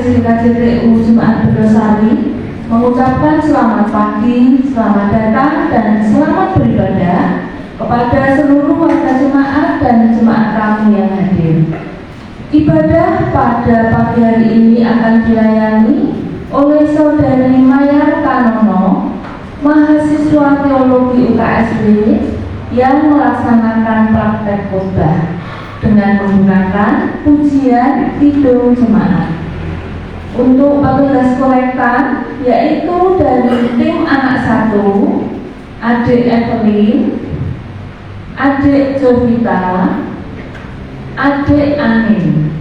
Majelis GKJTU Jemaat Berdosari mengucapkan selamat pagi, selamat datang, dan selamat beribadah kepada seluruh warga jemaat dan jemaat kami yang hadir. Ibadah pada pagi hari ini akan dilayani oleh Saudari Maya Kanono, mahasiswa teologi UKSW yang melaksanakan praktek khotbah dengan menggunakan pujian kidung jemaat. Untuk petugas kolektan yaitu dari tim anak 1, adik Evelyn, adik Jovita, adik Anin.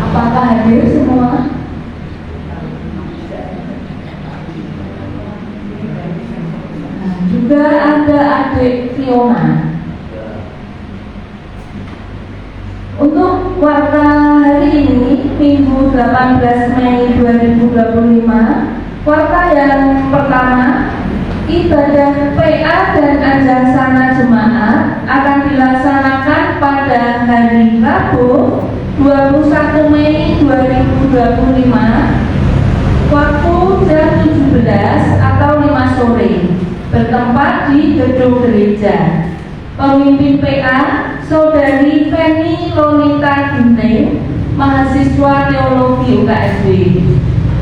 Apakah hadir semua? Nah, juga ada adik Fiona. Untuk warta hari ini, Minggu 18 Mei 2025, warta yang pertama, ibadah PA dan Anjasana jemaat akan dilaksanakan pada hari Rabu 21 Mei 2025, waktu jam 17 atau 5 sore, bertempat di gedung gereja. Pemimpin PA Saudari Feni Lolita Ginting, mahasiswa teologi UKSW.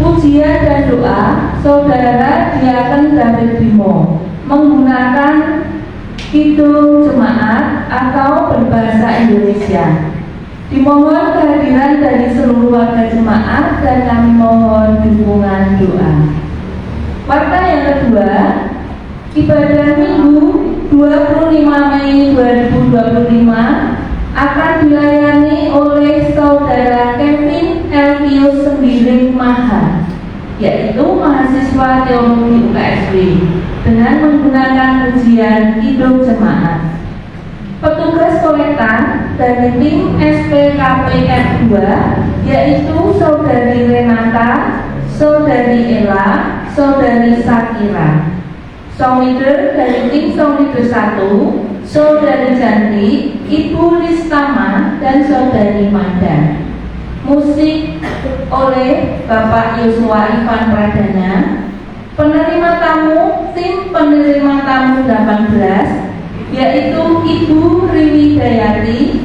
Pujian dan doa Saudara Diaken David Bimo menggunakan kidung jemaat atau berbahasa Indonesia. Dimohon kehadiran dari seluruh warga jemaat dan kami mohon dukungan doa. Warta yang kedua, ibadah Minggu 25 Mei 2025 akan dilayani oleh Saudara Kevin Elvius Sembiring Maha, yaitu mahasiswa teologi UKSW, dengan menggunakan pujian kidung jemaat. Petugas kolektan dari tim SPKPF 2 yaitu Saudari Renata, Saudari Ella, Saudari Sakira. Song leader dari tim Song leader 1, Saudari Janti, Ibu Listama, dan Saudari Manda. Musik oleh Bapak Yosua Ivan Pradana. Penerima tamu, tim penerima tamu 18, yaitu Ibu Riwi Dayati,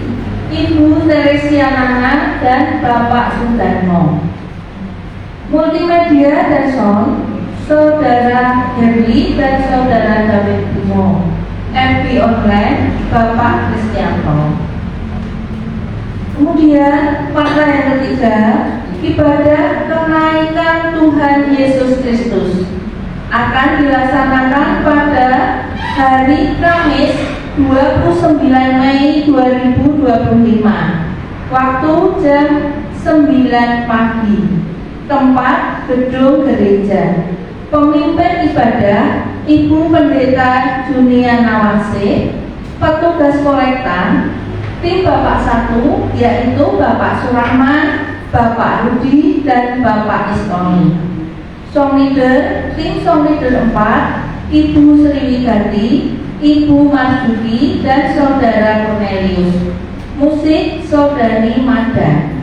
Ibu Teresia Nana, dan Bapak Sudarno. Multimedia dan sound, Saudara Herli dan Saudara David Bimo. FB online, Bapak Kristianto. Kemudian pada yang ketiga, ibadah kenaikan Tuhan Yesus Kristus akan dilaksanakan pada hari Kamis 29 Mei 2025, waktu jam 9 pagi, tempat gedung gereja. Pemimpin ibadah Ibu Pendeta Junia Nawase. Petugas kolektan tim Bapak 1 yaitu Bapak Surahman, Bapak Rudi, dan Bapak Istoni. Song leader tim Song leader 4 Ibu Sriwigati, Ibu Marjuki, dan Saudara Cornelius. Musik Saudari Mada.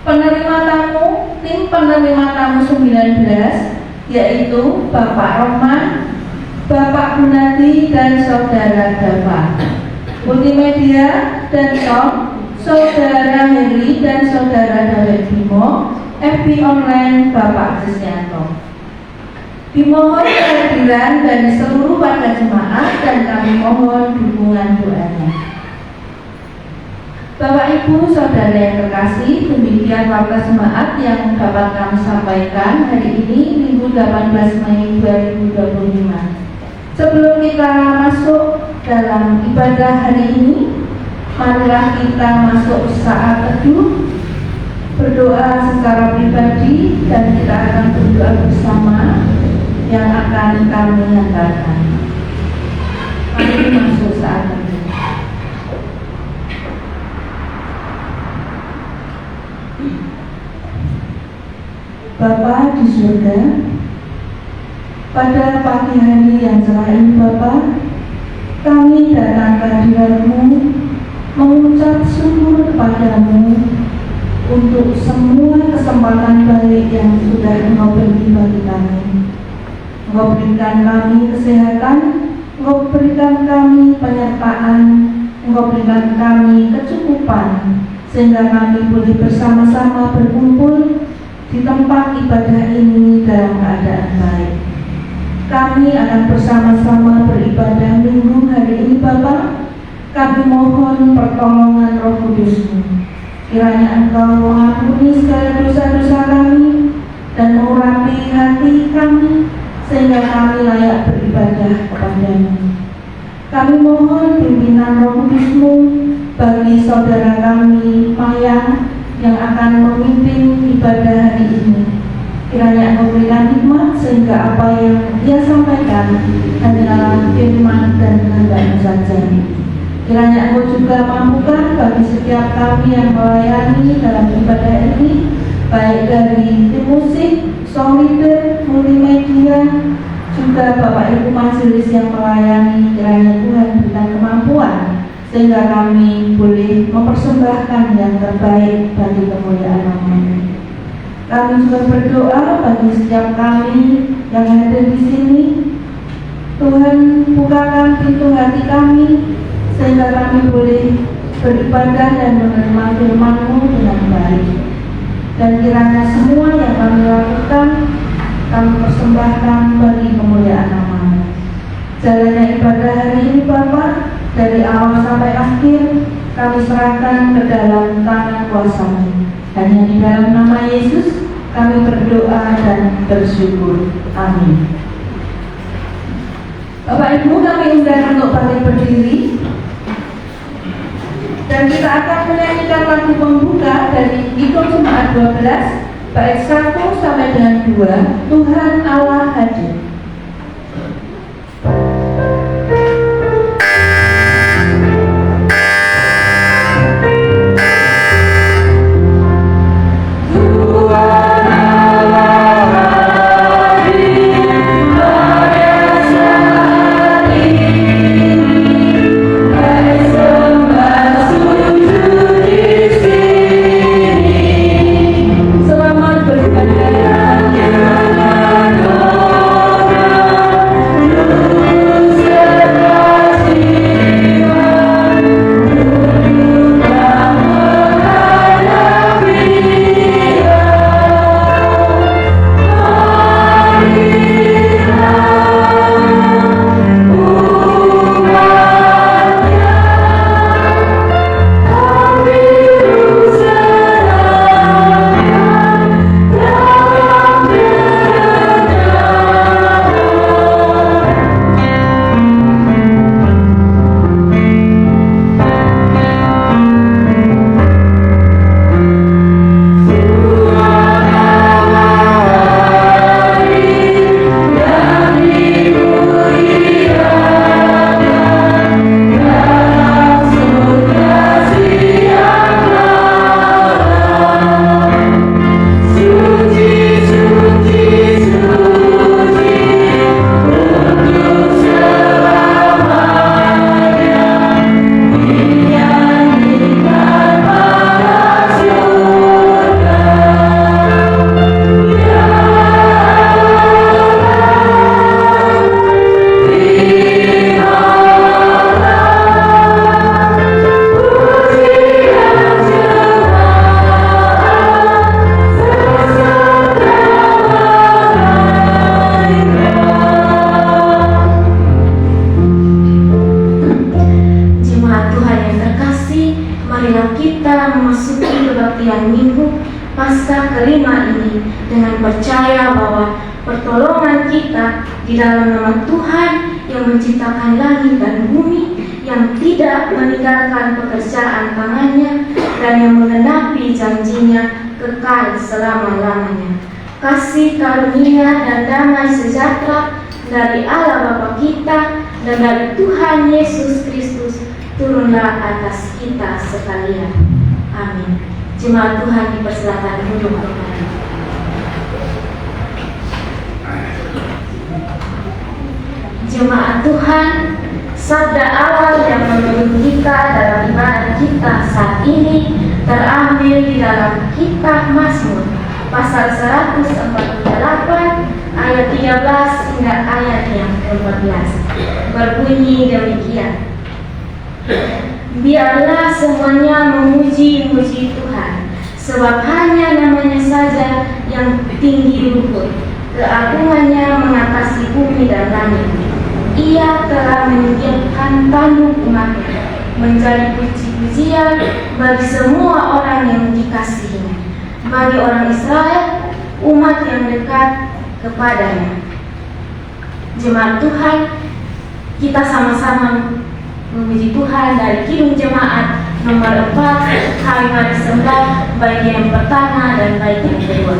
Penerima tamu tim penerima tamu 19 yaitu Bapak Rohman, Bapak Gunadi, dan Saudara Dava. Multimedia dan sound, Saudara Heri dan Saudara David Bimo. FB online, Bapak Kristianto. Dimohon kehadiran dari seluruh warga jemaat dan kami mohon dukungan doanya. Bapak Ibu Saudara yang terkasih, demikian warta jemaat yang dapat kami sampaikan hari ini Minggu 18 Mei 2025. Sebelum kita masuk dalam ibadah hari ini, marilah kita masuk saat teduh, berdoa secara pribadi, dan kita akan berdoa bersama yang akan kami hantarkan. Mari masuk saat teduh. Bapa di surga, pada pagi hari yang cerah ini Bapa, kami datang ke hadirat-Mu mengucap syukur kepadamu untuk semua kesempatan baik yang sudah Engkau beri bagi kami. Engkau berikan kami kesehatan, Engkau berikan kami penyertaan, Engkau berikan kami kecukupan, sehingga kami boleh bersama-sama berkumpul di tempat ibadah ini dalam keadaan baik. Kami akan bersama-sama beribadah minggu hari ini, Bapa. Kami mohon pertolongan Roh Kudus-Mu. Kiranya Engkau mengampuni segala dosa-dosa kami dan mengurapi hati kami, sehingga kami layak beribadah kepada-Mu. Kami mohon pimpinan Roh Kudus-Mu bagi saudara kami, Mayang, yang akan memimpin ibadah hari ini. Kiranya Engkau berikan hikmat sehingga apa yang dia sampaikan hanyalah firman dan kehendak-Mu saja. Kiranya Engkau juga mampukan bagi setiap kami yang melayani dalam ibadah ini, baik dari tim musik, song leader, multimedia, juga Bapak Ibu majelis yang melayani. Kiranya Tuhan berikan kemampuan sehingga kami boleh mempersembahkan yang terbaik bagi kemuliaan nama-Mu. Kami juga berdoa bagi setiap kami yang hadir di sini. Tuhan, bukakan pintu hati kami sehingga kami boleh beribadah dan menerima firman-Mu dengan baik. Dan kiranya semua yang kami lakukan, kami persembahkan bagi kemuliaan nama-Mu. Jalannya ibadah hari ini, Bapa, dari awal sampai akhir, kami serahkan ke dalam tangan kuasa-Mu. Hanya di dalam nama Yesus kami berdoa dan bersyukur. Amin. Bapak Ibu, kami undang untuk bangkit berdiri. Dan kita akan menyanyikan lagu pembuka dari Himne Jemaat 12, bait 1 sampai dengan 2, Tuhan Allah hadir. Percaya bahwa pertolongan kita di dalam nama Tuhan yang menciptakan langit dan bumi, yang tidak meninggalkan pekerjaan tangannya, dan yang menggenapi janjinya kekal selama-lamanya. Kasih karunia dan damai sejahtera dari Allah Bapa kita dan dari Tuhan Yesus Kristus turunlah atas kita sekalian. Amin. Jemaat Tuhan dipersilakan duduk kembali. Jemaat Tuhan, sabda awal yang menuntun kita dalam ibadah kita saat ini terambil di dalam kitab Mazmur pasal 148 ayat 13 hingga ayat yang ke-14. Berbunyi demikian. Biarlah semuanya memuji-muji Tuhan, sebab hanya namanya saja yang tinggi luhur, keagungannya mengatasi bumi dan langit. Ia telah menyediakan tanduk umatnya, menjadi puji-pujian bagi semua orang yang dikasihinya, bagi orang Israel, umat yang dekat kepadanya. Jemaat Tuhan, kita sama-sama memuji Tuhan dari Kidung Jemaat nomor 4, kami mari sembah baik yang pertama dan baik yang kedua.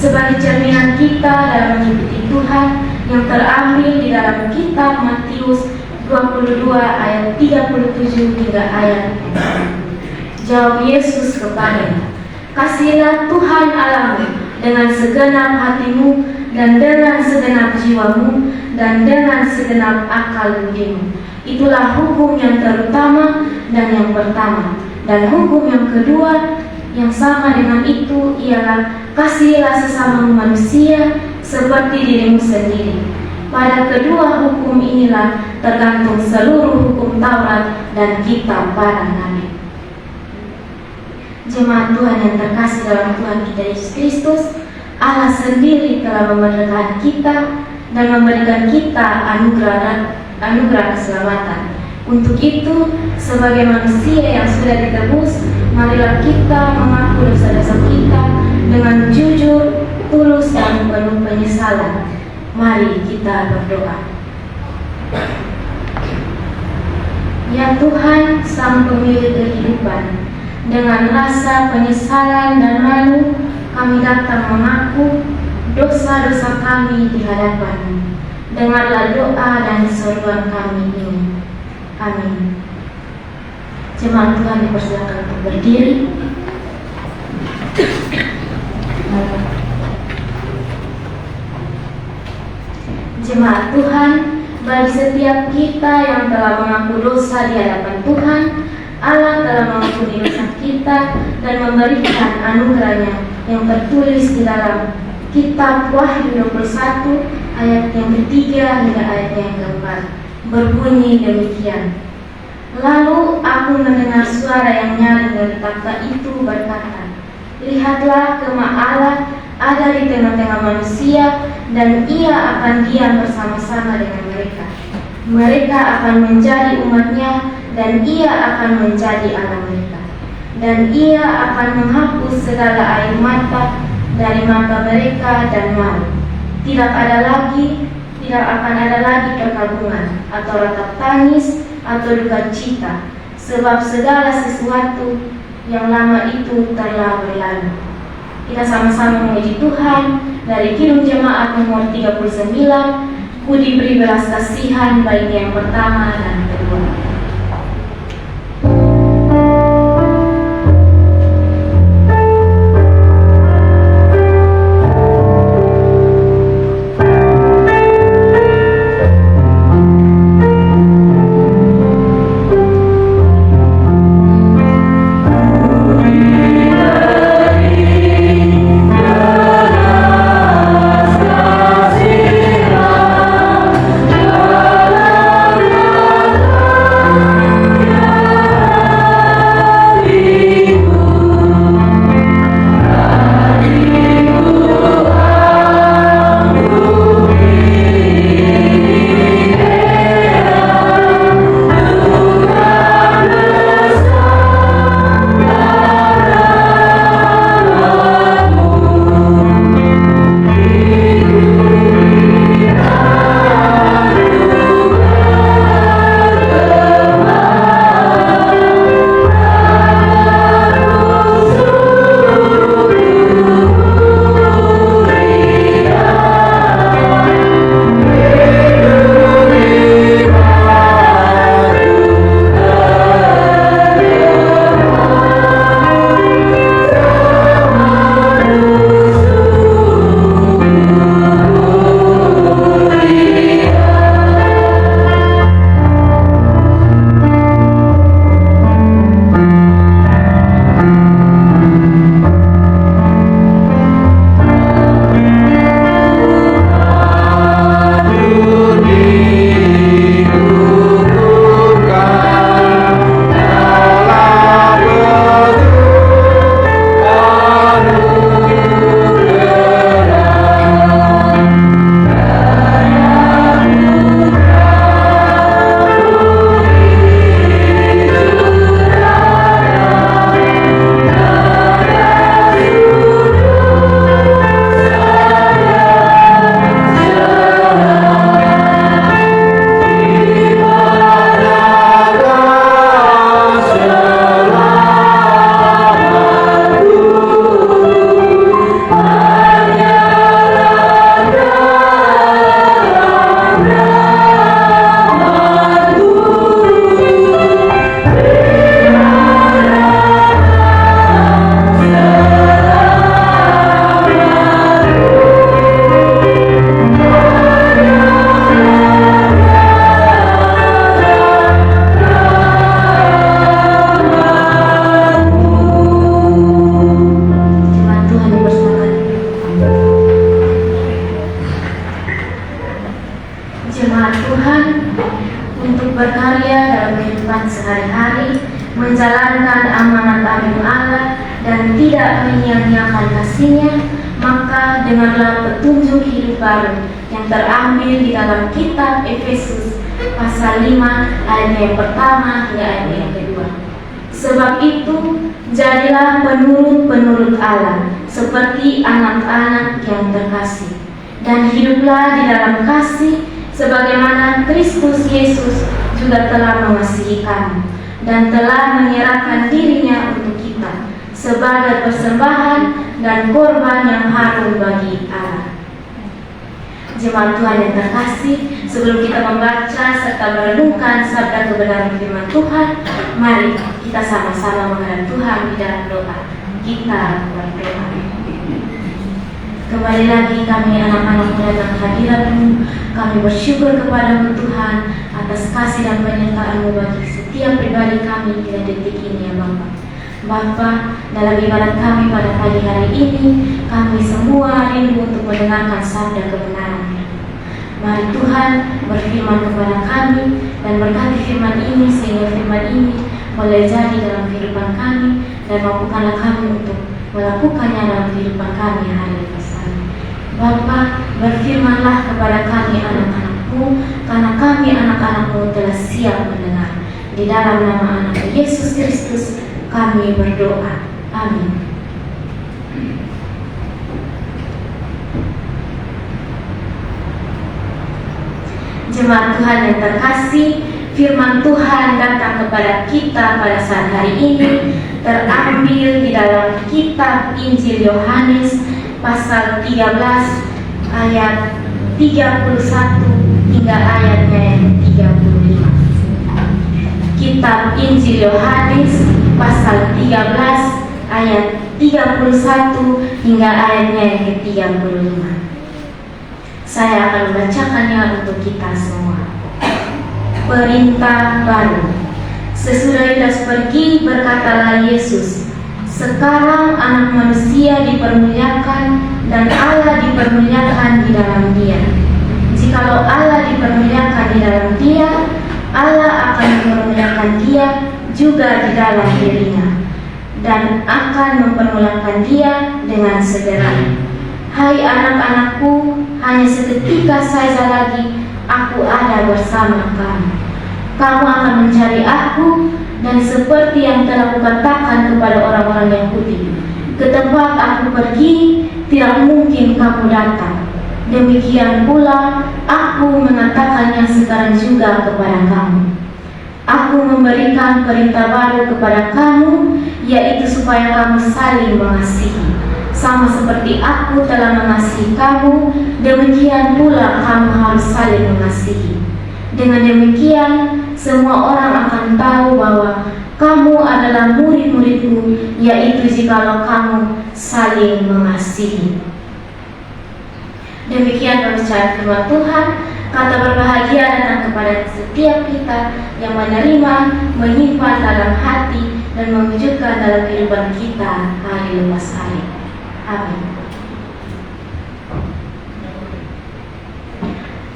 Sebagai cerminan kita dalam mengikuti Tuhan yang terambil di dalam kitab Matius 22 ayat 37 hingga ayat. Jawab Yesus kepadanya, kasihilah Tuhan Allahmu dengan segenap hatimu dan dengan segenap jiwamu dan dengan segenap akal budimu. Itulah hukum yang terutama dan yang pertama. Dan hukum yang kedua yang sama dengan itu ialah kasihilah sesama manusia seperti dirimu sendiri. Pada kedua hukum inilah tergantung seluruh hukum Taurat dan kitab para nabi. Jemaat Tuhan yang terkasih dalam Tuhan kita Yesus Kristus, Allah sendiri telah memerdekakan kita dan memberikan kita anugerah keselamatan. Untuk itu, sebagai manusia yang sudah ditebus, marilah kita mengaku dosa-dosa kita dengan jujur, tulus, dan penuh penyesalan. Mari kita berdoa. Ya Tuhan, Sang Pemilik kehidupan, dengan rasa penyesalan dan malu, kami datang mengaku dosa-dosa kami di hadapan-Mu. Dengarlah doa dan seruan kami ini. Amin. Jemaat Tuhan dipersilakan untuk berdiri. Jemaat Tuhan, bagi setiap kita yang telah mengaku dosa di hadapan Tuhan, Allah telah mengampuni dosa kita dan memberikan anugerahnya yang tertulis di dalam kitab Wahyu 21 ayat yang ketiga hingga ayat yang keempat. Berbunyi demikian. Lalu aku mendengar suara yang nyaring dari takhta itu berkata, lihatlah kemah Allah ada di tengah-tengah manusia, dan ia akan diam bersama-sama dengan mereka. Mereka akan menjadi umatnya, dan ia akan menjadi Allah mereka. Dan ia akan menghapus segala air mata dari mata mereka dan malu. Tidak akan ada lagi perkabungan atau ratap tangis atau duka cita, sebab segala sesuatu yang lama itu telah berlalu. Kita sama-sama memuji Tuhan dari Kidung Jemaat nomor 39, ku diberi belas kasihan baik yang pertama dan kedua. Jemaat Tuhan, untuk berkarya dalam kehidupan sehari-hari, menjalankan amanat agung Allah dan tidak menyia-nyiakan kasih-Nya, maka dengarlah petunjuk hidup baru yang terambil di dalam kitab Efesus pasal 5 ayat yang pertama hingga ayat yang kedua. Sebab itu, jadilah penurut-penurut Allah seperti anak-anak yang terkasih, dan hiduplah di dalam kasih sebagaimana Kristus Yesus juga telah mengasihi kamu dan telah menyerahkan dirinya untuk kita sebagai persembahan dan korban yang harum bagi Allah. Jemaat Tuhan yang terkasih, sebelum kita membaca serta merenungkan sabda kebenaran firman Tuhan, mari kita sama-sama menghadap Tuhan di dalam doa. Kita berdoa. Kembali lagi kami anak-anak datang hadirat-Mu. Kami bersyukur kepada-Mu Tuhan atas kasih dan penyertaan-Mu bagi setiap pribadi kami di detik ini ya Bapa. Bapa, dalam ibadat kami pada pagi hari ini, kami semua rindu untuk mendengarkan sabda kebenaran. Mari Tuhan berfirman kepada kami dan berkati firman ini sehingga firman ini boleh jadi dalam kehidupan kami dan mampukanlah kami untuk melakukannya dalam kehidupan kami hari lepas hari. Bapa, berfirmanlah kepada kami anak-anak-Mu, karena kami anak-anak-Mu telah siap mendengar. Di dalam nama anak Yesus Kristus kami berdoa. Amin. Jemaat Tuhan yang terkasih, firman Tuhan datang kepada kita pada saat hari ini terambil di dalam kitab Injil Yohanes pasal 13 ayat 31 pasal 13 ayat 31 hingga ayatnya yang ke-35. Saya akan membacakannya untuk kita semua. Perintah baru. Sesudah Yudas pergi, berkatalah Yesus, sekarang Anak Manusia dipermuliakan dan Allah dipermuliakan di dalam Dia. Jikalau Allah dipermuliakan di dalam Dia, Allah akan mempermuliakan Dia juga di dalam dirinya, dan akan mempermuliakan Dia dengan segera. Hai anak-anakku, hanya seketika saja lagi aku ada bersama kamu. Kamu akan mencari aku, dan seperti yang telah kukatakan kepada orang-orang Yahudi, ke tempat aku pergi tidak mungkin kamu datang. Demikian pula aku mengatakannya sekarang juga kepada kamu. Aku memberikan perintah baru kepada kamu, yaitu supaya kamu saling mengasihi. Sama seperti aku telah mengasihi kamu, demikian pula kamu harus saling mengasihi. Dengan demikian, semua orang akan tahu bahwa kamu adalah murid-muridku, yaitu jikalau kamu saling mengasihi. Demikian pembacaan firman Tuhan. Kata berbahagia datang kepada setiap kita yang menerima, menyimpan dalam hati, dan mewujudkan dalam kehidupan kita hari lepas hari. Amin.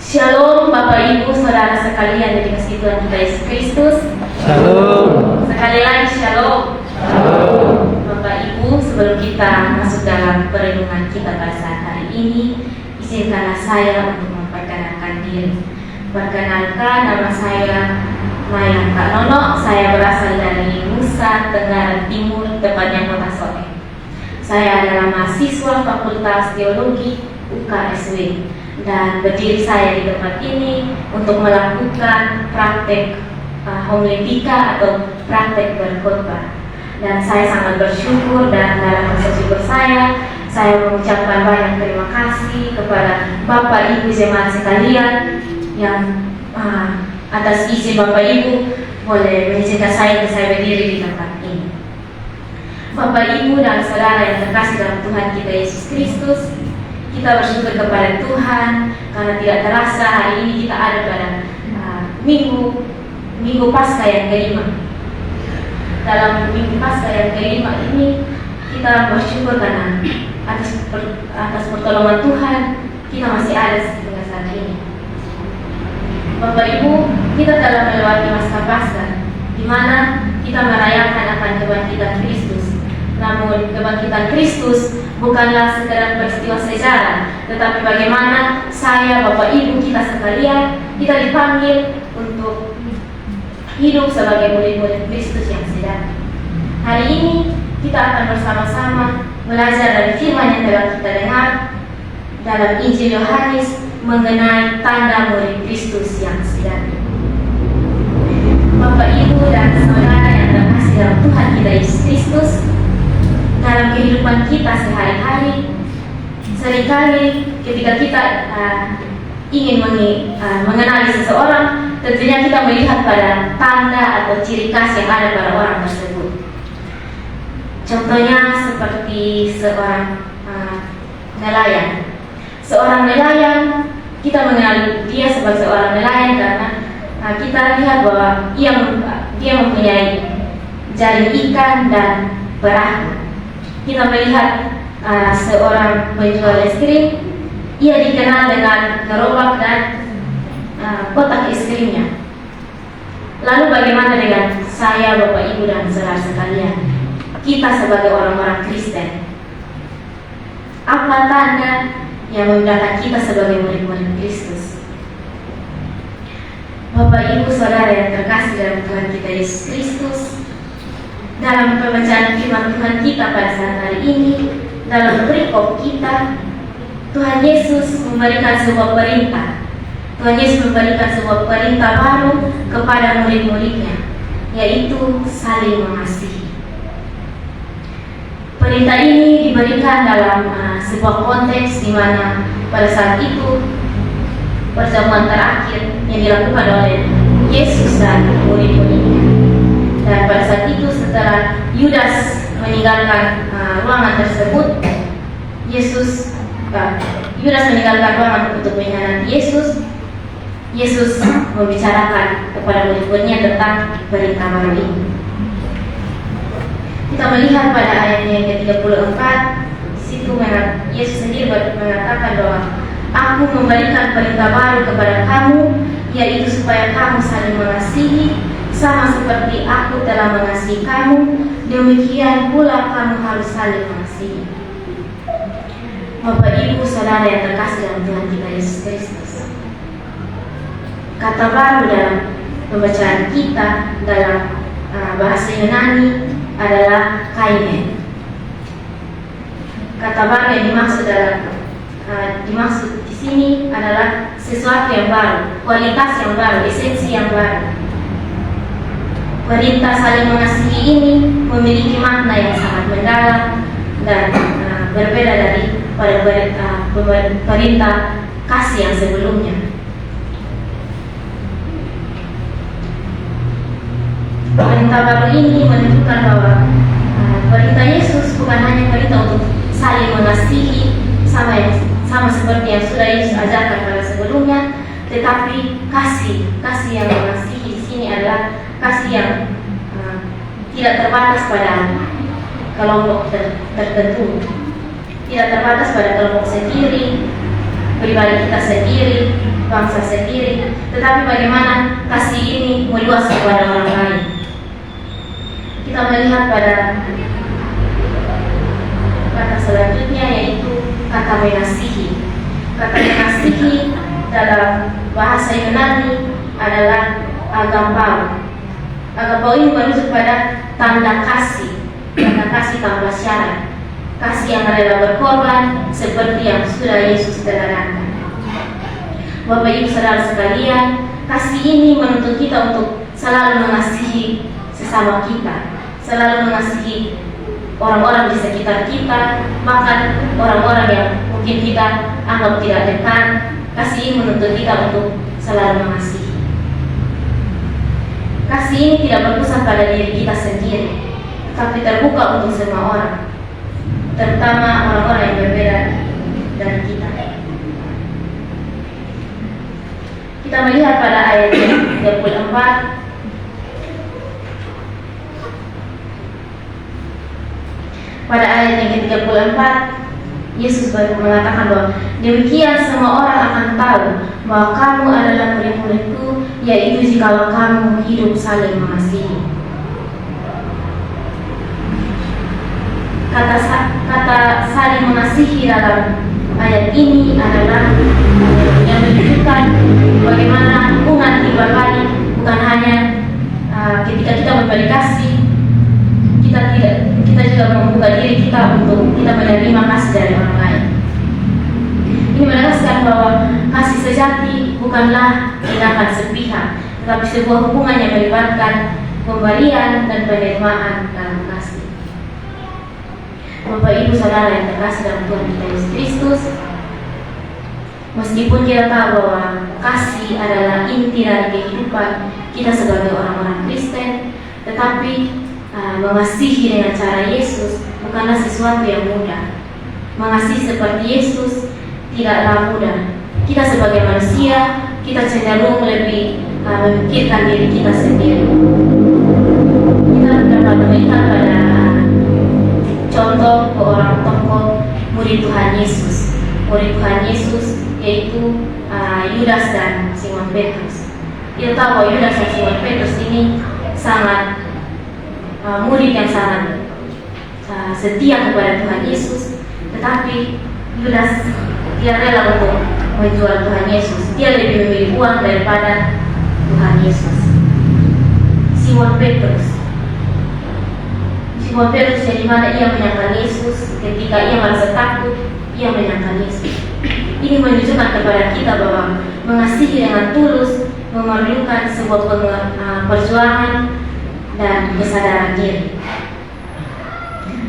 Shalom Bapak Ibu Saudara sekalian yang dikasihi Tuhan kita Yesus Kristus. Shalom. Sekali lagi shalom. Shalom. Bapak Ibu, sebelum kita masuk dalam perenungan kita pada saat hari ini, izinkanlah saya untuk memperkenalkan diri. Perkenalkan, nama saya Maya Kak Nono. Saya berasal dari Nusa Tenggara Timur, tepatnya Kota Soe. Saya adalah mahasiswa Fakultas Teologi UKSW, dan berdiri saya di tempat ini untuk melakukan praktek homiletika atau praktek berkhotbah. Dan saya sangat bersyukur, dan dalam rasa syukur saya mengucapkan banyak terima kasih kepada Bapak Ibu jemaat sekalian yang atas izin Bapak Ibu boleh mengizinkan saya berdiri di tempat ini. Bapak Ibu dan saudara yang terkasih dalam Tuhan kita Yesus Kristus, kita bersyukur kepada Tuhan karena tidak terasa hari ini kita ada pada minggu Paskah yang kelima. Dalam minggu Paskah yang kelima ini kita bersyukur karena atas pertolongan Tuhan kita masih ada hingga saat ini. Bapak Ibu, kita telah melewati masa Paskah, di mana kita merayakan akan kebangkitan Kristus. Namun kebangkitan Kristus bukanlah sekedar peristiwa sejarah, tetapi bagaimana saya, Bapak Ibu kita sekalian, kita dipanggil untuk hidup sebagai murid-murid Kristus yang sejati. Hari ini kita akan bersama-sama belajar dari firman yang telah kita dengar dalam Injil Yohanes mengenai tanda murid Kristus yang sejati. Bapak Ibu dan saudara yang terkasih dalam Tuhan kita Yesus Kristus, dalam kehidupan kita sehari-hari, seringkali ketika kita ingin mengenali seseorang, tentunya kita melihat pada tanda atau ciri khas yang ada pada orang tersebut. Contohnya seperti seorang nelayan. Seorang nelayan, kita mengenal dia sebagai seorang nelayan karena kita lihat bahwa dia mempunyai jaring ikan dan perahu. Kita melihat seorang penjual es krim, ia dikenal dengan gerobak dan kotak es krimnya. Lalu bagaimana dengan saya, Bapak Ibu dan saudara sekalian? Kita sebagai orang-orang Kristen, apa tanda yang membedakan kita sebagai murid-murid Kristus? Bapak Ibu saudara yang terkasih dalam Tuhan kita Yesus Kristus, dalam pembacaan firman Tuhan kita pada saat hari ini, dalam perikop kita, Tuhan Yesus memberikan sebuah perintah. Tuhan Yesus memberikan sebuah perintah baru kepada murid-muridnya, yaitu saling mengasihi. Perintah ini diberikan dalam sebuah konteks di mana pada saat itu pertemuan terakhir yang dilakukan oleh Yesus dan murid-muridnya. Dan pada saat itu setelah Yudas meninggalkan ruangan tersebut, Yudas meninggalkan ruangan untuk mengkhianati Yesus. Yesus membicarakan kepada murid-muridnya tentang perintah baru ini. Kita melihat pada ayat yang ke-34, di situ Yesus sendiri mengatakan bahwa Aku memberikan perintah baru kepada kamu, yaitu supaya kamu saling mengasihi, sama seperti Aku telah mengasihi kamu, demikian pula kamu harus saling mengasihi. Bapak Ibu Saudara yang terkasih dalam Tuhan kita Yesus Kristus, kata baru dalam pembacaan kita dalam bahasa Yunani adalah kainen. Kata baru yang dimaksud di sini adalah sesuatu yang baru, kualitas yang baru, esensi yang baru. Perintah saling mengasihi ini memiliki makna yang sangat mendalam dan berbeda dari perintah kasih yang sebelumnya. Perintah baru ini menunjukkan bahwa perintah Yesus bukan hanya perintah untuk saling mengasihi sama seperti yang sudah Yesus ajarkan pada sebelumnya, tetapi kasih yang mengasihi di sini adalah kasih yang tidak terbatas pada kelompok tertentu, tidak terbatas pada kelompok sendiri, pribadi kita sendiri, bangsa sendiri, tetapi bagaimana kasih ini meluas kepada orang lain. Kita melihat pada kata selanjutnya, yaitu kata mengasihi. Kata mengasihi dalam bahasa Yunani adalah agapao. Agapao ini merujuk pada tanda kasih tanpa syarat, kasih yang rela berkorban seperti yang sudah Yesus teladankan. Bapak Ibu Saudara sekalian, kasih ini menuntut kita untuk selalu mengasihi sesama kita, selalu mengasihi orang-orang di sekitar kita, bahkan orang-orang yang mungkin kita anggap tidak dekat. Kasih ini menuntut kita untuk selalu mengasihi. Kasih ini tidak berpusat pada diri kita sendiri, tapi terbuka untuk semua orang, terutama orang-orang yang berbeda dari kita. Kita melihat pada ayat 34. Pada ayat yang ke-34, Yesus mengatakan bahwa demikian semua orang akan tahu bahwa kamu adalah murid-muridku, yaitu jikalau kamu hidup saling mengasihi. Kata saling mengasihi dalam ayat ini adalah yang menunjukkan bagaimana hubungan timbal balik, bukan hanya ketika kita memberi kasih, kita juga membuka diri kita untuk kita menerima kasih dari orang lain. Ini menegaskan bahwa kasih sejati bukanlah tindakan sepihak, tetapi sebuah hubungan yang melibatkan pemberian dan penerimaan dalam kasih. Bapak Ibu Saudara yang terkasih dalam Tuhan kita Yesus Kristus, meskipun kita tahu bahwa kasih adalah inti dari kehidupan kita sebagai orang-orang Kristen, tetapi mengasihi dengan cara Yesus bukanlah sesuatu yang mudah. Mengasihi seperti Yesus tidaklah mudah. Kita sebagai manusia, kita cenderung lebih memikirkan diri kita sendiri. Kita dapat melihat pada contoh seorang tokoh murid Tuhan Yesus. Murid Tuhan Yesus yaitu Yudas dan Simon Petrus. Kita tahu bahwa Yudas dan Simon Petrus ini sangat murid yang sangat setia kepada Tuhan Yesus, tetapi Yudas dia rela untuk menjual Tuhan Yesus. Dia lebih memilih uang daripada Tuhan Yesus. Simon Petrus dari mana ia menyangkal Yesus, ketika ia merasa takut, ia menyangkal Yesus. Ini menunjukkan kepada kita bahwa mengasihi dengan tulus memerlukan sebuah perjuangan dan kesadaran diri.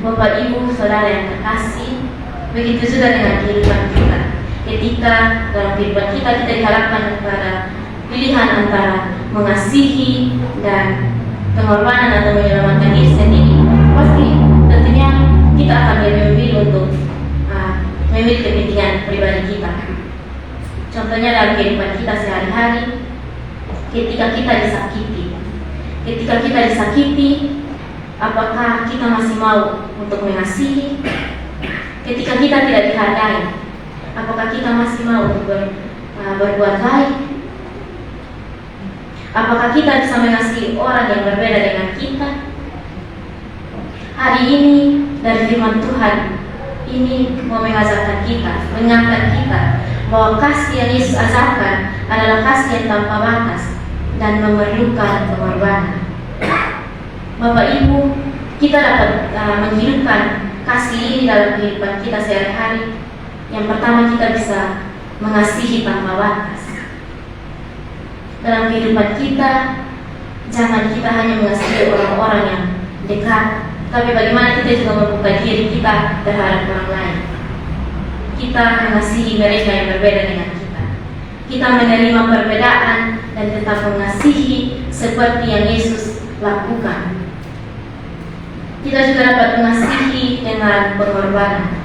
Bapak Ibu Saudara yang terkasih, begitu juga dengan kehidupan kita. Ketika dalam kehidupan kita diharapkan kepada pilihan antara mengasihi dan pengorbanan atau menyelamatkan diri sendiri, pasti tentunya kita akan lebih memilih untuk memilih kepentingan pribadi kita. Contohnya dalam kehidupan kita sehari-hari, ketika kita disakiti, apakah kita masih mau untuk mengasihi? Ketika kita tidak dihargai, apakah kita masih mau untuk berbuat baik? Apakah kita bisa mengasihi orang yang berbeda dengan kita? Hari ini dari firman Tuhan ini mau mengajarkan kita, mengingatkan kita bahwa kasih yang Yesus ajarkan adalah kasih yang tanpa batas dan memerlukan pengorbanan. Bapak Ibu, kita dapat menghidupkan kasih ini dalam kehidupan kita sehari-hari. Yang pertama, kita bisa mengasihi tanpa batas. Dalam kehidupan kita, jangan kita hanya mengasihi orang-orang yang dekat, tapi bagaimana kita juga membuka diri kita terhadap orang lain. Kita mengasihi mereka yang berbeda dengan kita. Kita menerima perbedaan dan tetap mengasihi seperti yang Yesus lakukan. Kita juga dapat mengasihi dengan pengorbanan.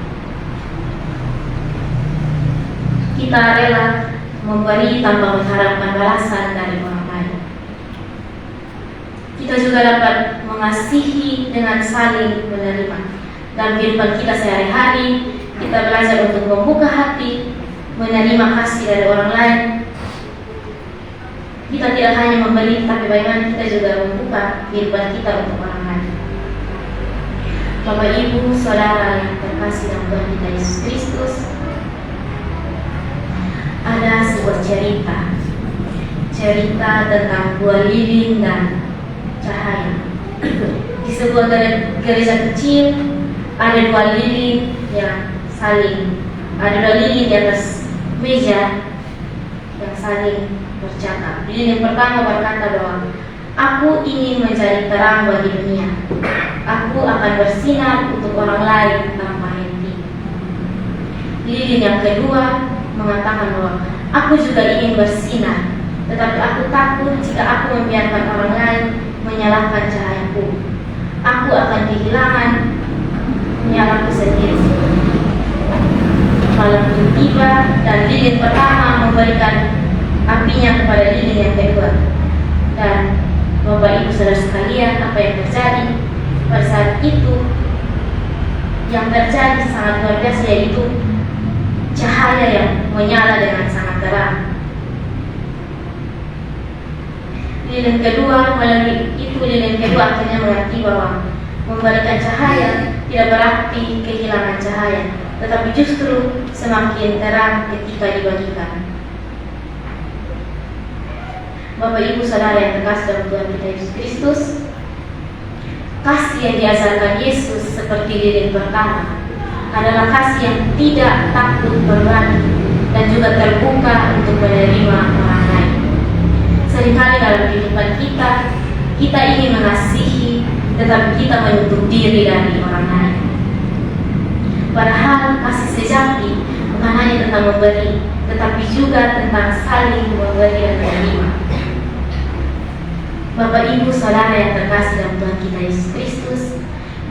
Kita rela memberi tanpa mengharapkan balasan dari orang lain. Kita juga dapat mengasihi dengan saling menerima. Dalam kehidupan kita sehari-hari, kita belajar untuk membuka hati, menerima kasih dari orang lain. Kita tidak hanya memberi, tapi bagaimana kita juga membuka kehidupan kita untuk orang lain. Bapak Ibu, Saudara yang terkasih dalam Tuhan kita Yesus Kristus, ada sebuah cerita tentang dua lilin dan cahaya. Di sebuah gereja kecil ada dua lilin yang ada dua lilin di atas meja yang saling bercakap. Lilin yang pertama berkata bahwa aku ingin menjadi terang bagi dunia. Aku akan bersinar untuk orang lain tanpa henti. Lilin yang kedua mengatakan bahwa aku juga ingin bersinar, tetapi aku takut jika aku membiarkan orang lain menyalakan cahayaku. Aku akan kehilangan nyalaku sendiri. Malam itu tiba dan lilin pertama memberikan apinya kepada lilin yang kedua. Dan Bapak Ibu Saudara sekalian, apa yang terjadi pada saat itu? Yang terjadi sangat luar biasa, yaitu cahaya yang menyala dengan sangat terang. Lilin kedua, lilin kedua akhirnya mengerti bahwa memberikan cahaya tidak berarti kehilangan cahaya, tetapi justru semakin terang ketika dibagikan. Bapak Ibu Saudara yang terkasih dalam Tuhan kita Yesus Kristus, kasih yang diajarkan Yesus seperti lilin pertama adalah kasih yang tidak takut berbagi dan juga terbuka untuk menerima orang lain. Seringkali dalam kehidupan kita ingin mengasihi, tetapi kita menutup diri dari orang lain. Padahal kasih sejati bukan hanya tentang memberi, tetapi juga tentang saling memberi dan menerima. Bapak Ibu Saudara yang terkasih dalam Tuhan kita Yesus Kristus,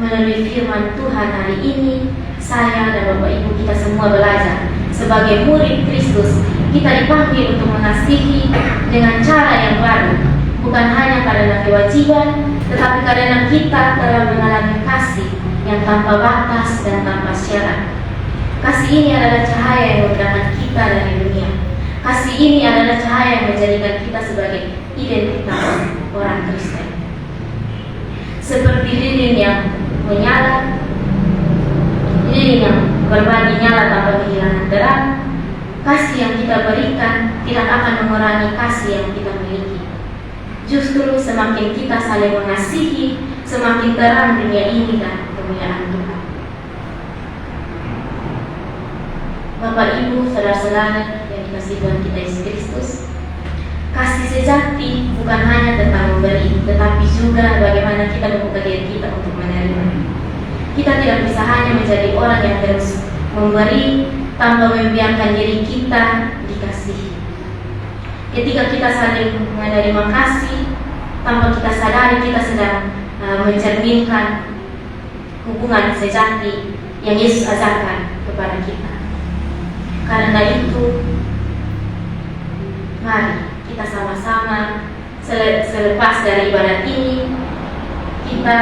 melalui firman Tuhan hari ini, saya dan Bapak Ibu kita semua belajar sebagai murid Kristus. Kita dipanggil untuk mengasihi dengan cara yang baru, bukan hanya karena kewajiban, tetapi karena kita telah mengalami kasih yang tanpa batas dan tanpa syarat. Kasih ini adalah cahaya yang membedakan kita dari dunia. Kasih ini adalah cahaya yang menjadikan kita sebagai identitas orang Kristen. Seperti lilin yang menyala, lilin yang berbagi nyala tanpa kehilangan terang, kasih yang kita berikan tidak akan mengurangi kasih yang kita miliki. Justru semakin kita saling mengasihi, semakin terang dunia ini dan kemuliaan Tuhan. Bapak Ibu, saudara-saudara yang dikasihi Tuhan kita Yesus Kristus, kasih sejati bukan hanya tentang memberi, tetapi juga bagaimana kita membuka diri kita untuk menerima. Kita tidak bisa hanya menjadi orang yang terus memberi tanpa membiarkan diri kita dikasihi. Ketika kita saling menerima kasih, tanpa kita sadari kita sedang mencerminkan hubungan sejati yang Yesus ajarkan kepada kita. Karena itu, mari kita sama-sama selepas dari ibadat ini, kita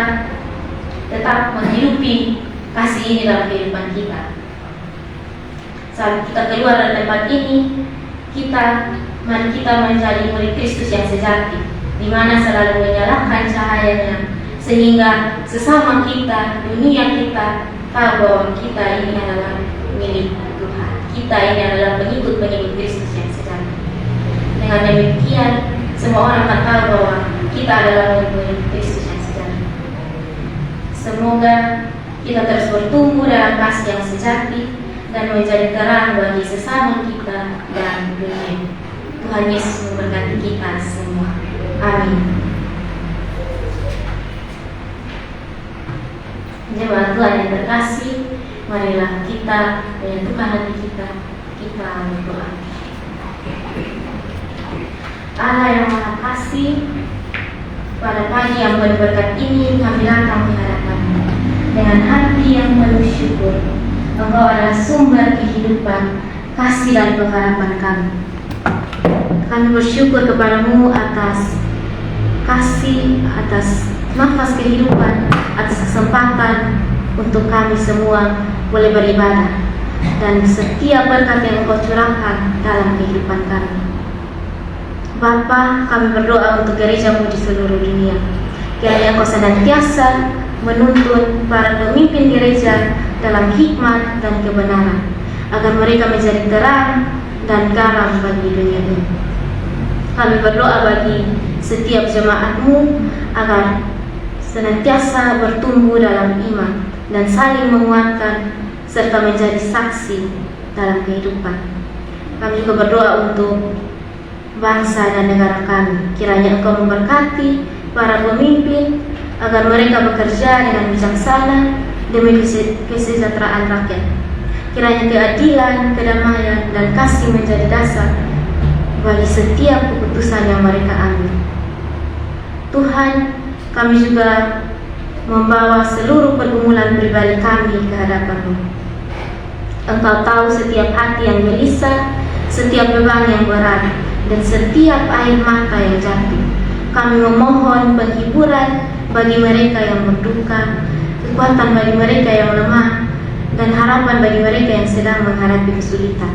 tetap menghidupi kasih ini dalam kehidupan kita. Saat kita keluar dari tempat ini, mari kita menjadi murid Kristus yang sejati, di mana selalu menyalakan cahayanya, sehingga sesama kita, dunia kita, tahu bahwa kita ini adalah milik Tuhan. Kita ini adalah pengikut-pengikut Kristus yang sejati. Dengan demikian, semua orang akan tahu bahwa kita adalah murid Kristus yang sejati. Semoga kita terus bertumbuh dalam kasih yang sejati dan menjadi terang bagi sesama kita dan dunia. Tuhan Yesus memberkati kita semua. Amin. Jemaat Tuhan yang terkasih, marilah kita menyatukan hati kita berdoa. Allah yang Maha Kasih, pada pagi yang penuh berkat ini kami datang menghadapmu dengan hati yang penuh syukur. Engkau adalah sumber kehidupan, kasih dan pengharapan kami. Kami bersyukur kepadamu atas kasih, atas nafas kehidupan, atas kesempatan untuk kami semua boleh beribadah, dan setiap berkat yang Engkau curahkan dalam kehidupan kami. Bapa, kami berdoa untuk gereja-Mu di seluruh dunia. Kiranya Engkau senantiasa menuntun para pemimpin gereja dalam hikmat dan kebenaran, agar mereka menjadi terang dan garam bagi dunia ini. Kami berdoa bagi setiap jemaat-Mu agar senantiasa bertumbuh dalam iman dan saling menguatkan serta menjadi saksi dalam kehidupan. Kami juga berdoa untuk bangsa dan negara kami. Kiranya Engkau memberkati para pemimpin agar mereka bekerja dengan bijaksana demi kesejahteraan rakyat. Kiranya keadilan, kedamaian, dan kasih menjadi dasar bagi setiap keputusan yang mereka ambil. Tuhan, kami juga membawa seluruh pergumulan pribadi kami ke hadapan-Mu. Engkau tahu setiap hati yang gelisah, setiap beban yang berat, dan setiap air mata yang jatuh. Kami memohon penghiburan bagi mereka yang berduka, kekuatan bagi mereka yang lemah, dan harapan bagi mereka yang sedang menghadapi kesulitan.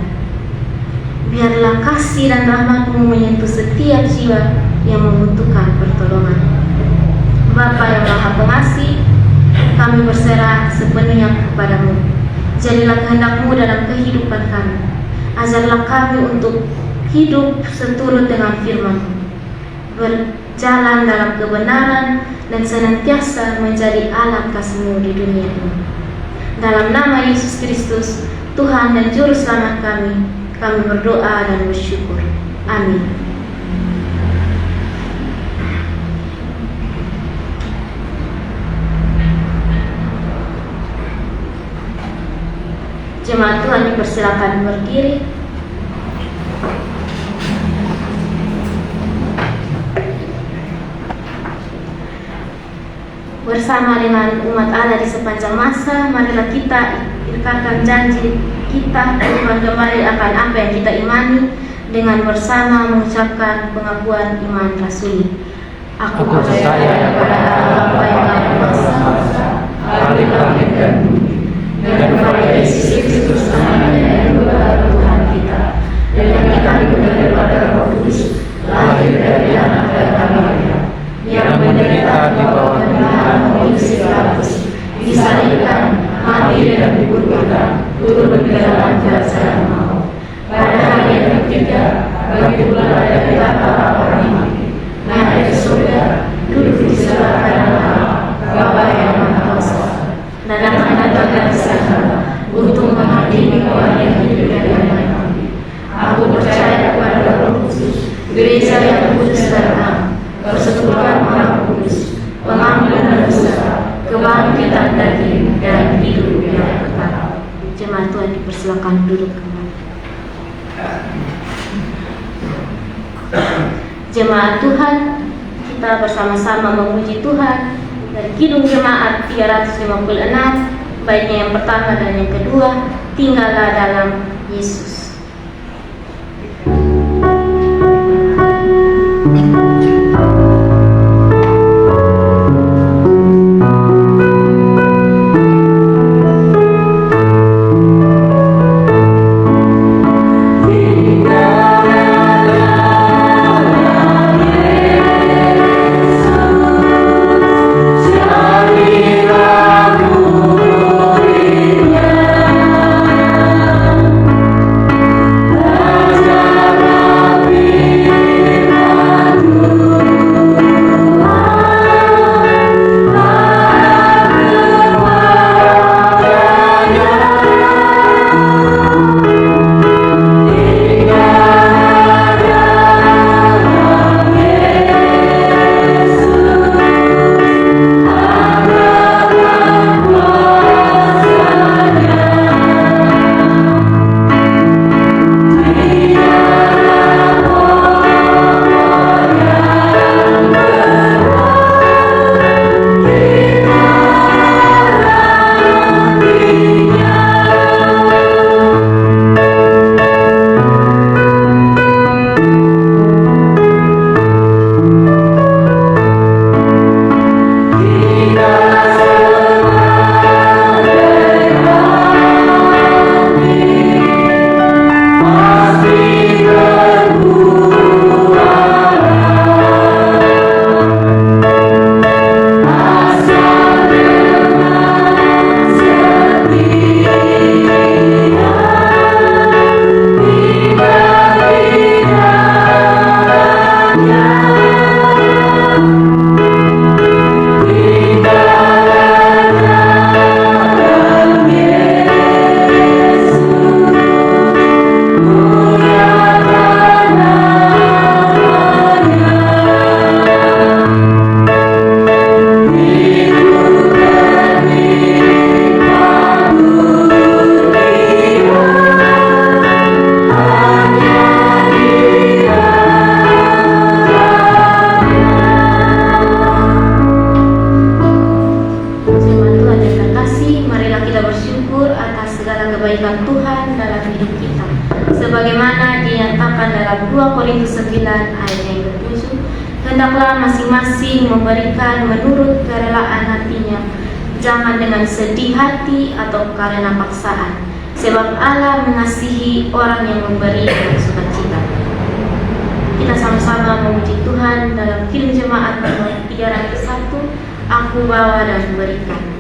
Biarlah kasih dan rahmat-Mu menyentuh setiap jiwa yang membutuhkan pertolongan. Bapa yang Maha Pengasih, kami berserah sepenuhnya kepada-Mu. Jadilah kehendak-Mu dalam kehidupan kami. Ajarlah kami untuk hidup seturut dengan firman-Mu, berjalan dalam kebenaran dan senantiasa menjadi alat kasih-Mu di dunia ini. Dalam nama Yesus Kristus, Tuhan dan Juru Selamat kami berdoa dan bersyukur. Amin. Jemaat Tuhan dipersilakan berdiri. Bersama dengan umat Allah di sepanjang masa, marilah kita ikatkan janji kita untuk kembali akan apa yang kita imani dengan bersama mengucapkan pengakuan iman rasuli. Aku percaya kepada Allah Bapa yang Maha Kuasa, Ahli langit dan bumi, dan kepada Yesus Kristus anaknya yang adalah Tuhan kita, yang dikandung daripada Roh Kudus, lahir dari anak dan Maria, yang menderita di bawah pemerintahan Pontius Pilatus, disalibkan, mati dan dikuburkan, turun ke dalam kerajaan maut. Pada hari yang ketiga, bangkit pula dari antara orang mati, naik ke surga, duduk di sebelah kanan Allah, Bapa yang Maha Kuasa, dan akan datang ke sana untuk menghakimi orang yang hidup dan yang mati. Aku percaya kepada Roh Kudus, gereja yang kudus dan am, persekutuan orang kudus, pengampunan dosa, kebangkitan daging, dan hidup yang kekal. Jemaat Tuhan dipersilakan duduk kembali. Jemaat Tuhan, kita bersama-sama memuji Tuhan dari Kidung Jemaat 356, baiknya yang pertama dan yang kedua, tinggallah dalam Yesus. Hendaklah masing-masing memberikan menurut kerelaan hatinya, jangan dengan sedih hati atau karena paksaan, sebab Allah mengasihi orang yang memberi dengan sukacita. Kita sama-sama memuji Tuhan dalam Kidung Jemaat nomor 301, Aku bawa dan berikan.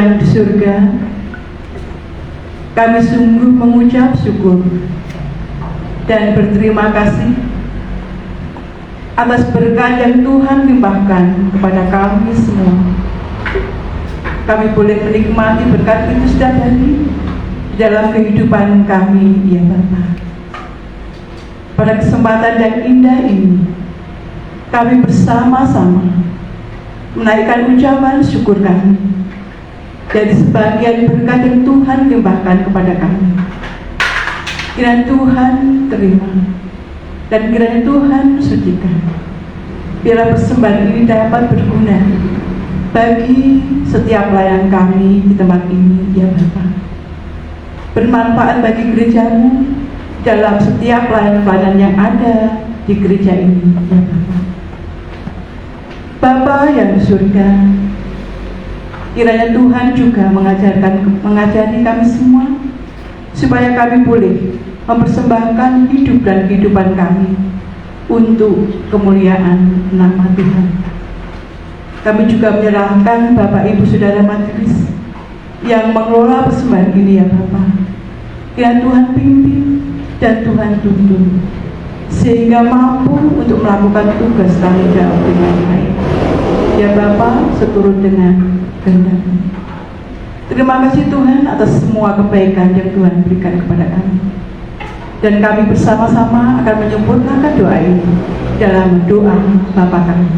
yang di surga, kami sungguh mengucap syukur dan berterima kasih atas berkat yang Tuhan limpahkan kepada kami semua. Kami boleh menikmati berkat itu setiap hari di dalam kehidupan kami, ya Bapa. Pada kesempatan yang indah ini, kami bersama-sama menaikkan ucapan syukur kami dari sebagian berkat yang Tuhan limpahkan kepada kami. Kiranya Tuhan terima dan kiranya Tuhan sucikan. Biarlah persembahan ini dapat berguna bagi setiap pelayan kami di tempat ini, ya Bapa. Bermanfaat bagi gerejamu dalam setiap pelayan-pelayan yang ada di gereja ini, ya Bapa. Bapa yang di surga, kiranya Tuhan juga mengajari kami semua supaya kami boleh mempersembahkan hidup dan kehidupan kami untuk kemuliaan nama Tuhan. Kami juga menyerahkan Bapak Ibu Saudara Majelis yang mengelola persembahan ini, ya Bapak. Kiranya Tuhan pimpin dan Tuhan tuntun sehingga mampu untuk melakukan tugas tanggung jawab dengan baik, ya Bapa, seturut dengan kehendak-Mu. Terima kasih Tuhan atas semua kebaikan yang Tuhan berikan kepada kami, dan kami bersama-sama akan menyempurnakan doa ini dalam doa Bapa kami.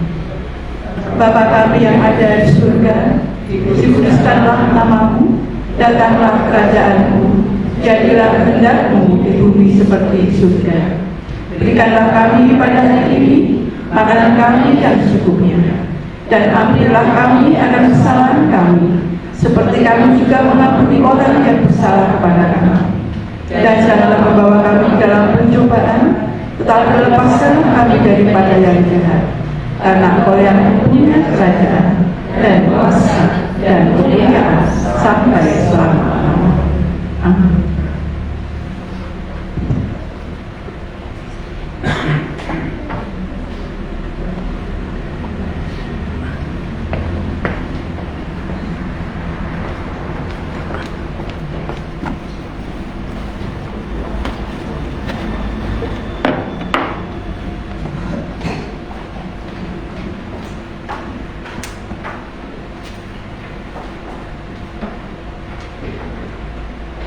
Bapa kami yang ada di surga, dikuduskanlah nama-Mu, datanglah kerajaan-Mu, jadilah kehendak-Mu di bumi seperti di surga. Berikanlah kami pada hari ini makanan kami yang secukupnya, dan ampunilah kami akan kesalahan kami, seperti kami juga mengampuni orang yang bersalah kepada kami. Dan janganlah membawa kami dalam pencobaan, tetapi lepaskanlah kami daripada yang jahat. Karena Engkau yang mempunyai kerajaan dan kuasa dan kemuliaan sampai selama-lamanya. Amin.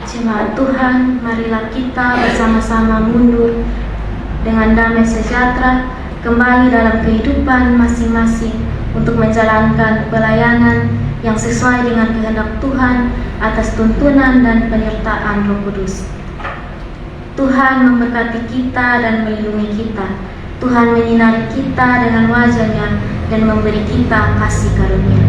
Jemaat Tuhan, marilah kita bersama-sama mundur dengan damai sejahtera kembali dalam kehidupan masing-masing untuk menjalankan pelayanan yang sesuai dengan kehendak Tuhan atas tuntunan dan penyertaan Roh Kudus. Tuhan memberkati kita dan melindungi kita. Tuhan menyinari kita dengan wajah-Nya dan memberi kita kasih karunia.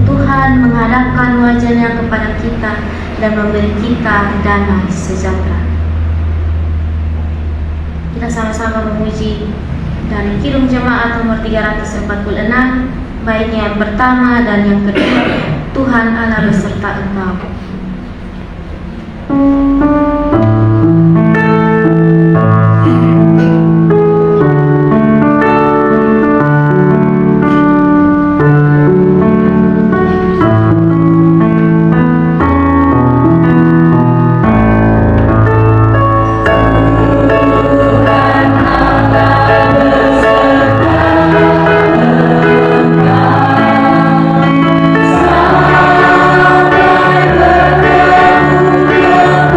Tuhan menghadapkan wajah-Nya kepada kita dan memberi kita damai sejahtera. Kita sama-sama memuji dari Kidung Jemaat nomor 346, baiknya yang pertama dan yang kedua. Tuhan Allah beserta engkau. Sampai bertemu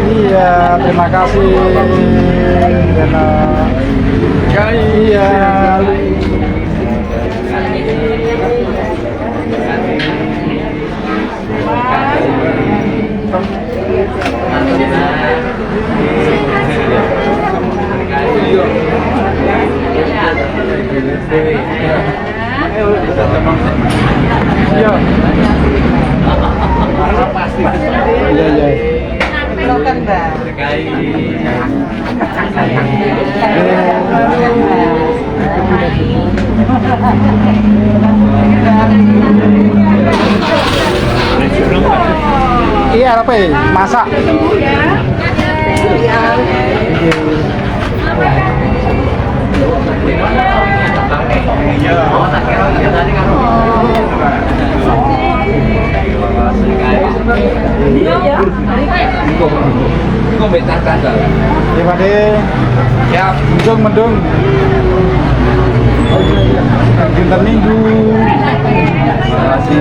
Iya, terima kasih. Iya. Iya. Iya, iya. Iya, apa ya? Masak. Ya Pakde, siap. Mendung. Dinten Minggu. Terima kasih.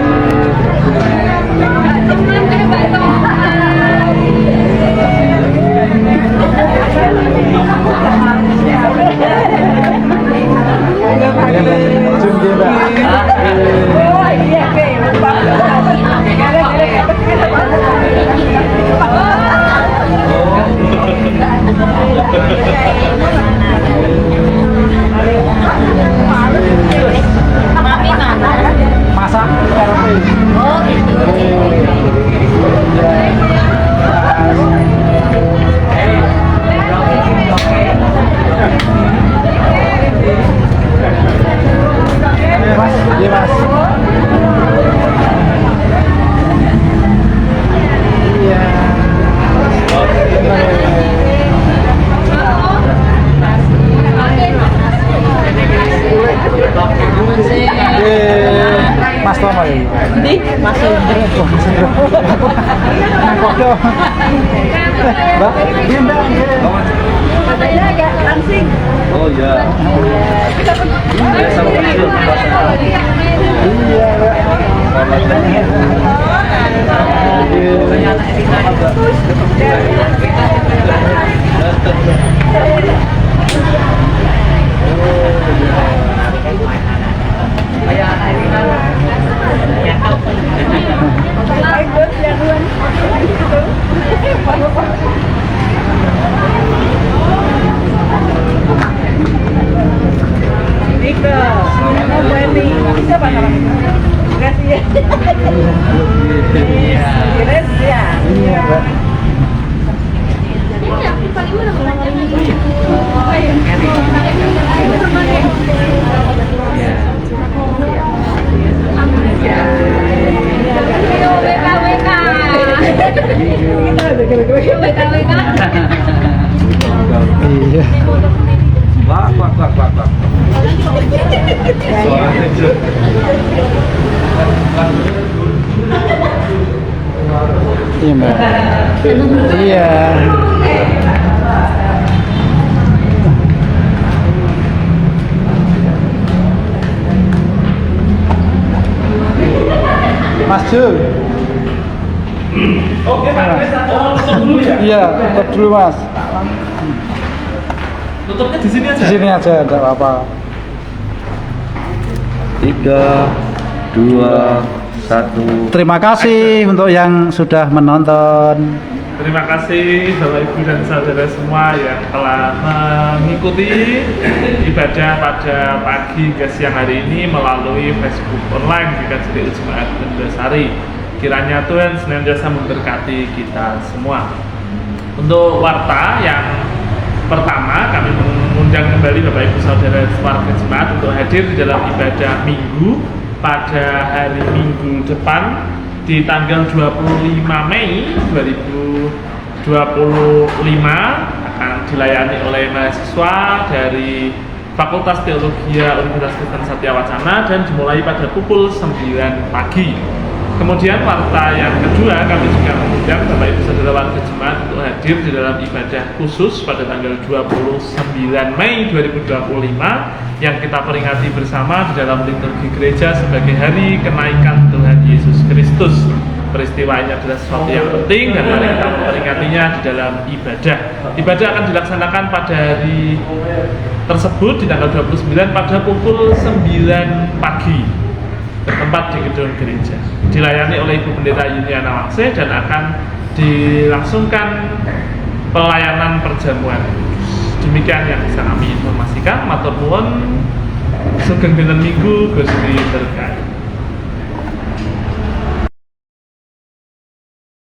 Masak. Oh, Iya, Mas. Iya. Mas Tomo ya? Ini Mas Indro. Nangkok. Mbak, Dinda. Katanya agak langsing. Oh iya. Sama kecil. Iya, Nika, mau beli bisa Pak? Kasih ya. Keren ya. Iya, Mbak. Iya. Wah. Iya, Mbak. Iya. Mas Jul. Oke, Mas. Tutup dulu ya. Iya, tutup dulu, Mas. Tutupnya di sini aja. Di sini aja, enggak apa-apa. 3, 2, 1. Terima kasih untuk yang sudah menonton. Terima kasih Bapak Ibu dan saudara semua yang telah mengikuti ibadah pada pagi hingga siang hari ini melalui Facebook online di Kajri Jemaat Bendasari. Kiranya Tuhan senantiasa memberkati kita semua. Untuk warta yang pertama, kami mengundang kembali Bapak Ibu saudara warga jemaat untuk hadir di dalam ibadah Minggu pada hari Minggu depan di tanggal 25 Mei 2025 akan dilayani oleh mahasiswa dari Fakultas Teologi Universitas Kristen Satya Wacana dan dimulai pada pukul 9 pagi. Kemudian warta yang kedua, kami juga mengundang Bapak Ibu saudara warga jemaat untuk hadir di dalam ibadah khusus pada tanggal 29 Mei 2025 yang kita peringati bersama di dalam liturgi gereja sebagai hari kenaikan Tuhan Yesus Kristus. peristiwa ini adalah sesuatu yang penting dan mari kita memperingatinya di dalam ibadah. Ibadah akan dilaksanakan pada hari tersebut di tanggal 29 pada pukul 9 pagi bertempat di gedung gereja. Dilayani oleh Ibu Pendeta Yuliana Wangse dan akan dilangsungkan pelayanan perjamuan. Demikian yang bisa kami informasikan. Matur nuwun, sugeng dinten Minggu Gusti berkahi.